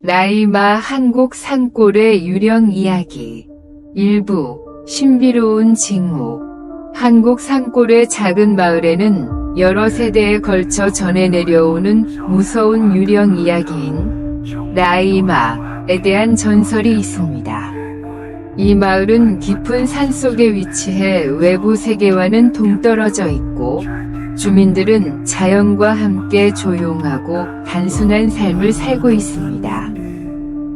라이마 한국 산골의 유령 이야기. 일부 신비로운 징후. 한국 산골의 작은 마을에는 여러 세대에 걸쳐 전해 내려오는 무서운 유령 이야기인 라이마에 대한 전설이 있습니다. 이 마을은 깊은 산속에 위치해 외부 세계와는 동떨어져 있고, 주민들은 자연과 함께 조용하고 단순한 삶을 살고 있습니다.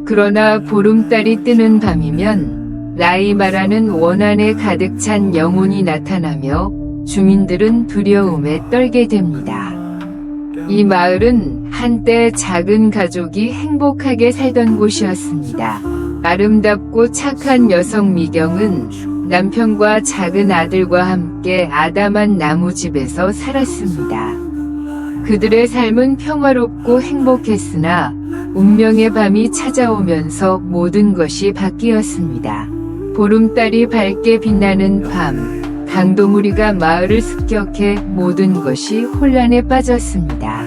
그러나 보름달이 뜨는 밤이면 라이마라는 원한에 가득 찬 영혼이 나타나며 주민들은 두려움에 떨게 됩니다. 이 마을은 한때 작은 가족이 행복하게 살던 곳이었습니다. 아름답고 착한 여성 미경은 남편과 작은 아들과 함께 아담한 나무집에서 살았습니다. 그들의 삶은 평화롭고 행복했으나 운명의 밤이 찾아오면서 모든 것이 바뀌었습니다. 보름달이 밝게 빛나는 밤, 강도무리가 마을을 습격해 모든 것이 혼란에 빠졌습니다.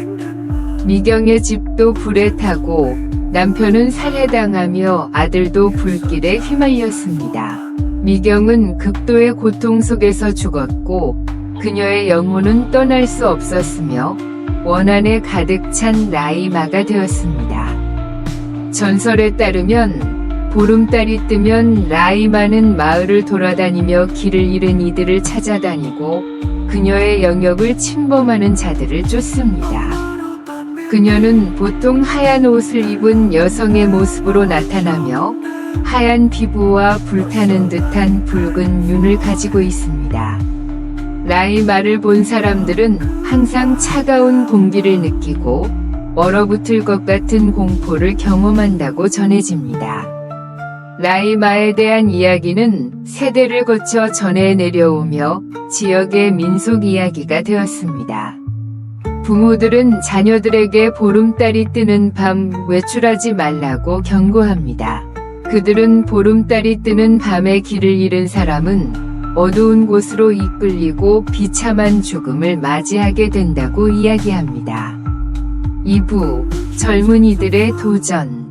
미경의 집도 불에 타고 남편은 살해당하며 아들도 불길에 휘말렸습니다. 미경은 극도의 고통 속에서 죽었고, 그녀의 영혼은 떠날 수 없었으며 원한에 가득 찬 라이마가 되었습니다. 전설에 따르면 보름달이 뜨면 라이마는 마을을 돌아다니며 길을 잃은 이들을 찾아다니고 그녀의 영역을 침범하는 자들을 쫓습니다. 그녀는 보통 하얀 옷을 입은 여성의 모습으로 나타나며 하얀 피부와 불타는 듯한 붉은 눈을 가지고 있습니다. 라이마를 본 사람들은 항상 차가운 공기를 느끼고 얼어붙을 것 같은 공포를 경험한다고 전해집니다. 라이마에 대한 이야기는 세대를 거쳐 전해 내려오며 지역의 민속 이야기가 되었습니다. 부모들은 자녀들에게 보름달이 뜨는 밤 외출하지 말라고 경고합니다. 그들은 보름달이 뜨는 밤에 길을 잃은 사람은 어두운 곳으로 이끌리고 비참한 죽음을 맞이하게 된다고 이야기합니다. 2부 젊은이들의 도전.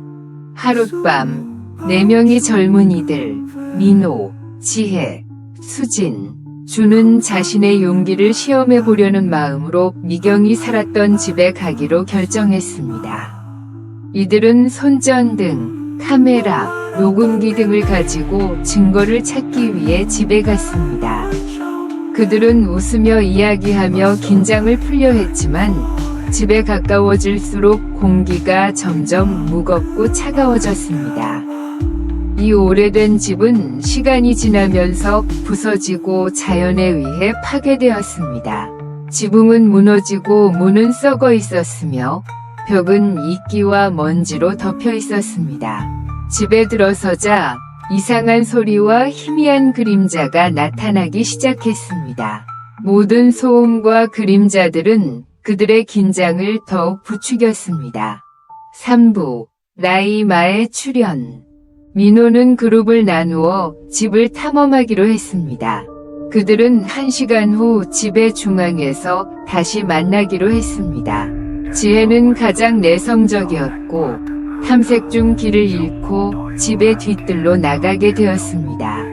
하룻밤 4명의 젊은이들 민호, 지혜, 수진, 주는 자신의 용기를 시험해 보려는 마음으로 미경이 살았던 집에 가기로 결정했습니다. 이들은 손전등, 카메라, 녹음기 등을 가지고 증거를 찾기 위해 집에 갔습니다. 그들은 웃으며 이야기하며 긴장을 풀려 했지만 집에 가까워질수록 공기가 점점 무겁고 차가워졌습니다. 이 오래된 집은 시간이 지나면서 부서지고 자연에 의해 파괴되었습니다. 지붕은 무너지고 문은 썩어 있었으며 벽은 이끼와 먼지로 덮여 있었습니다. 집에 들어서자 이상한 소리와 희미한 그림자가 나타나기 시작했습니다. 모든 소음과 그림자들은 그들의 긴장을 더욱 부추겼습니다. 3부 라이마의 출현. 민호는 그룹을 나누어 집을 탐험하기로 했습니다. 그들은 1시간 후 집의 중앙에서 다시 만나기로 했습니다. 지혜는 가장 내성적이었고 탐색 중 길을 잃고 집의 뒤뜰로 나가게 되었습니다.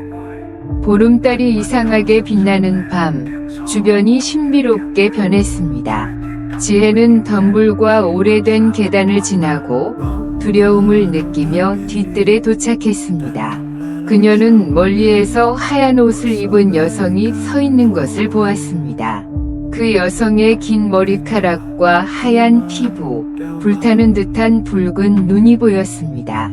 보름달이 이상하게 빛나는 밤, 주변이 신비롭게 변했습니다. 지혜는 덤불과 오래된 계단을 지나고 두려움을 느끼며 뒤뜰에 도착했습니다. 그녀는 멀리에서 하얀 옷을 입은 여성이 서 있는 것을 보았습니다. 그 여성의 긴 머리카락과 하얀 피부, 불타는 듯한 붉은 눈이 보였습니다.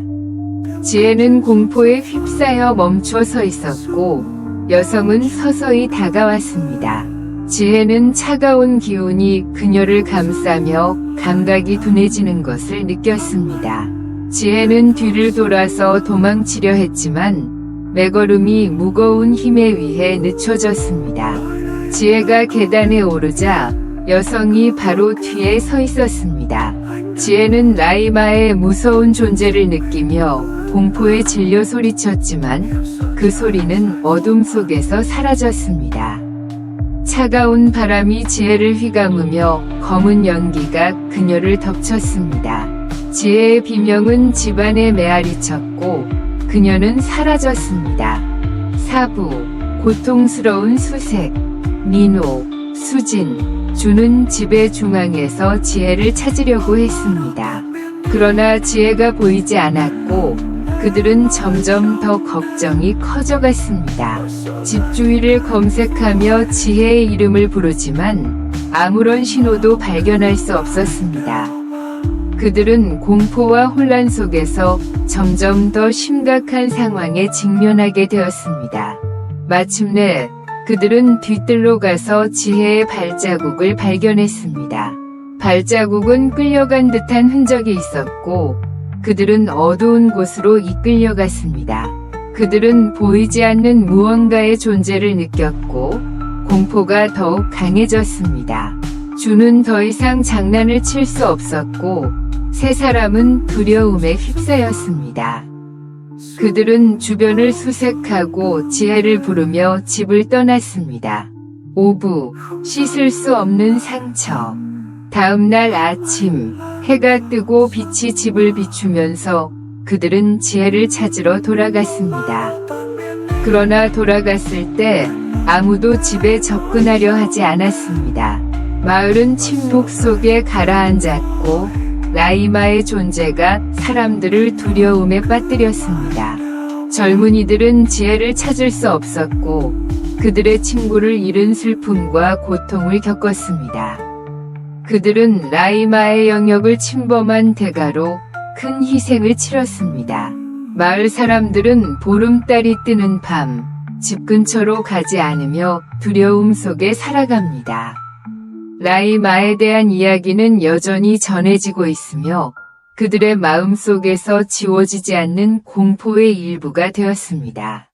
지혜는 공포에 휩싸여 멈춰 서 있었고 여성은 서서히 다가왔습니다. 지혜는 차가운 기운이 그녀를 감싸며 감각이 둔해지는 것을 느꼈습니다. 지혜는 뒤를 돌아서 도망치려 했지만 매걸음이 무거운 힘에 의해 늦춰졌습니다. 지혜가 계단에 오르자 여성이 바로 뒤에 서 있었습니다. 지혜는 라이마의 무서운 존재를 느끼며 공포에 질려 소리쳤지만 그 소리는 어둠 속에서 사라졌습니다. 차가운 바람이 지혜를 휘감으며 검은 연기가 그녀를 덮쳤습니다. 지혜의 비명은 집안에 메아리쳤고 그녀는 사라졌습니다. 사부, 고통스러운 수색, 민호, 수진, 주는 집의 중앙에서 지혜를 찾으려고 했습니다. 그러나 지혜가 보이지 않았고 그들은 점점 더 걱정이 커져갔습니다. 집 주위를 검색하며 지혜의 이름을 부르지만 아무런 신호도 발견할 수 없었습니다. 그들은 공포와 혼란 속에서 점점 더 심각한 상황에 직면하게 되었습니다. 마침내 그들은 뒤뜰로 가서 지혜의 발자국을 발견했습니다. 발자국은 끌려간 듯한 흔적이 있었고 그들은 어두운 곳으로 이끌려갔습니다. 그들은 보이지 않는 무언가의 존재를 느꼈고 공포가 더욱 강해졌습니다. 주는 더 이상 장난을 칠 수 없었고 세 사람은 두려움에 휩싸였습니다. 그들은 주변을 수색하고 지혜를 부르며 집을 떠났습니다. 오부, 씻을 수 없는 상처. 다음 날 아침, 해가 뜨고 빛이 집을 비추면서 그들은 지혜를 찾으러 돌아갔습니다. 그러나 돌아갔을 때 아무도 집에 접근하려 하지 않았습니다. 마을은 침묵 속에 가라앉았고 라이마의 존재가 사람들을 두려움에 빠뜨렸습니다. 젊은이들은 지혜를 찾을 수 없었고 그들의 친구를 잃은 슬픔과 고통을 겪었습니다. 그들은 라이마의 영역을 침범한 대가로 큰 희생을 치렀습니다. 마을 사람들은 보름달이 뜨는 밤, 집 근처로 가지 않으며 두려움 속에 살아갑니다. 라이마에 대한 이야기는 여전히 전해지고 있으며 그들의 마음속에서 지워지지 않는 공포의 일부가 되었습니다.